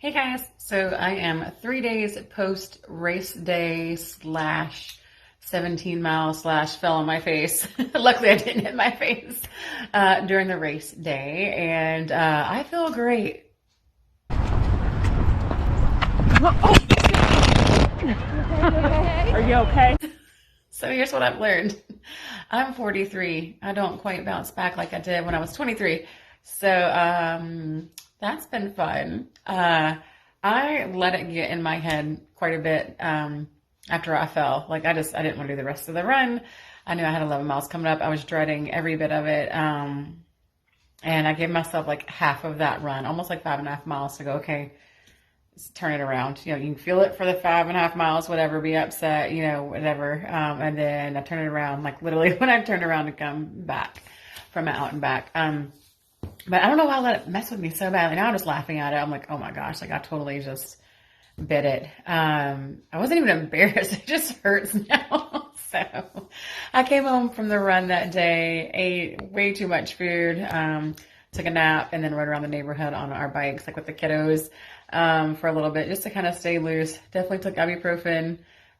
Hey guys, so I am 3 days post race day slash 17 miles slash fell on my face. Luckily I didn't hit my face during the race day and I feel great. Are you okay? So here's what I've learned. I'm 43. I don't quite bounce back like I did when I was 23. So that's been fun. I let it get in my head quite a bit after I fell. Like I didn't want to do the rest of the run. I knew I had 11 miles coming up. I was dreading every bit of it. And I gave myself like half of that run, almost like 5.5 miles to go, okay, let's turn it around. You know, you can feel it for the 5.5 miles, whatever, be upset, you know, whatever. And then I turn it around, like literally when I turned around to come back from out and back. But I don't know why I let it mess with me so badly. Now I'm just laughing at it. I'm like, oh my gosh, like I totally just bit it. I wasn't even embarrassed. It just hurts now. So I came home from the run that day, ate way too much food, took a nap, and then rode around the neighborhood on our bikes, like with the kiddos, for a little bit, just to kind of stay loose. Definitely took ibuprofen.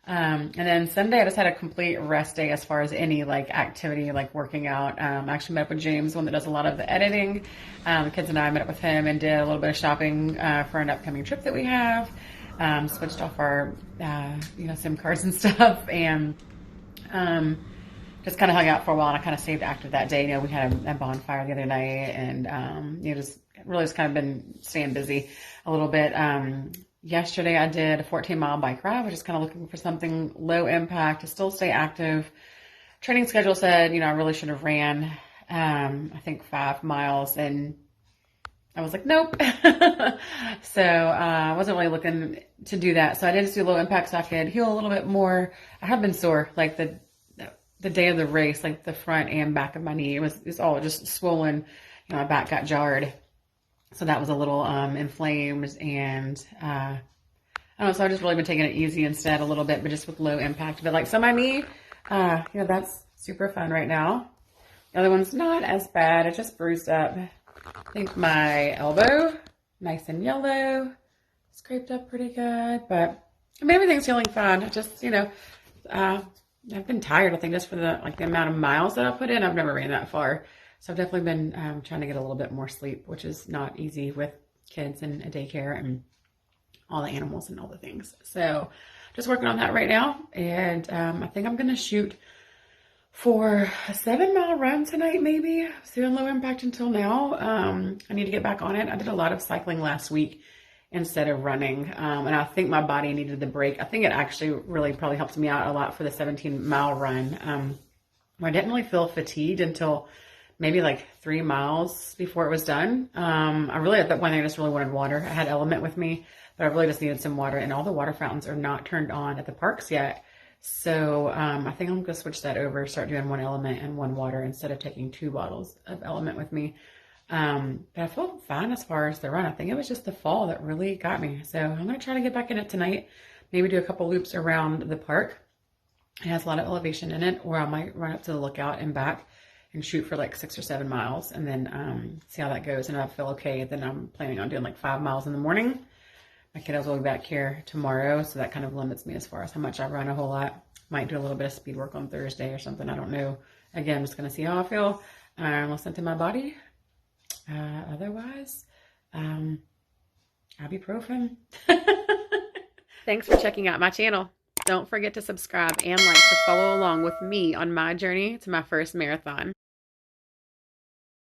And then Sunday, I just had a complete rest day as far as any like activity, like working out. I actually met up with James, one that does a lot of the editing. The kids and I met up with him and did a little bit of shopping for an upcoming trip that we have. Switched off our, SIM cards and stuff, and just kind of hung out for a while. And I kind of stayed active that day. You know, we had a bonfire the other night, and just really just kind of been staying busy a little bit. Yesterday I did a 14-mile bike ride. I was just kind of looking for something low impact to still stay active. Training schedule said, I really should have ran, I think 5 miles, and I was like, nope. So I wasn't really looking to do that. So I did just do low impact so I could heal a little bit more. I have been sore, like the day of the race, like the front and back of my knee. It's all just swollen. My back got jarred. So that was a little inflamed, and I don't know, so I've just really been taking it easy instead a little bit, but just with low impact. But like, so my knee, that's super fun right now. The other one's not as bad. It just bruised up. I think my elbow, nice and yellow, scraped up pretty good, but I mean, everything's healing fine. I just, I've been tired, I think, just for the amount of miles that I put in. I've never ran that far. So I've definitely been trying to get a little bit more sleep, which is not easy with kids and a daycare and all the animals and all the things. So just working on that right now. And I think I'm going to shoot for a 7-mile run tonight, maybe. I was doing low impact until now. I need to get back on it. I did a lot of cycling last week instead of running. And I think my body needed the break. I think it actually really probably helped me out a lot for the 17-mile run. I didn't really feel fatigued until maybe like 3 miles before it was done. I really, at that point, I just really wanted water. I had Element with me, but I really just needed some water, and all the water fountains are not turned on at the parks yet. So I think I'm going to switch that over, start doing 1 Element and 1 water instead of taking 2 bottles of Element with me. But I felt fine as far as the run. I think it was just the fall that really got me. So I'm going to try to get back in it tonight, maybe do a couple loops around the park. It has a lot of elevation in it, or I might run up to the lookout and back and shoot for like 6 or 7 miles, and then see how that goes. And if I feel okay, then I'm planning on doing like 5 miles in the morning. My kiddos will be back here tomorrow, so that kind of limits me as far as how much I run. A whole lot. Might do a little bit of speed work on Thursday or something. I don't know. Again, I'm just going to see how I feel. Listen to my body. Otherwise, ibuprofen. Thanks for checking out my channel. Don't forget to subscribe and like to follow along with me on my journey to my first marathon.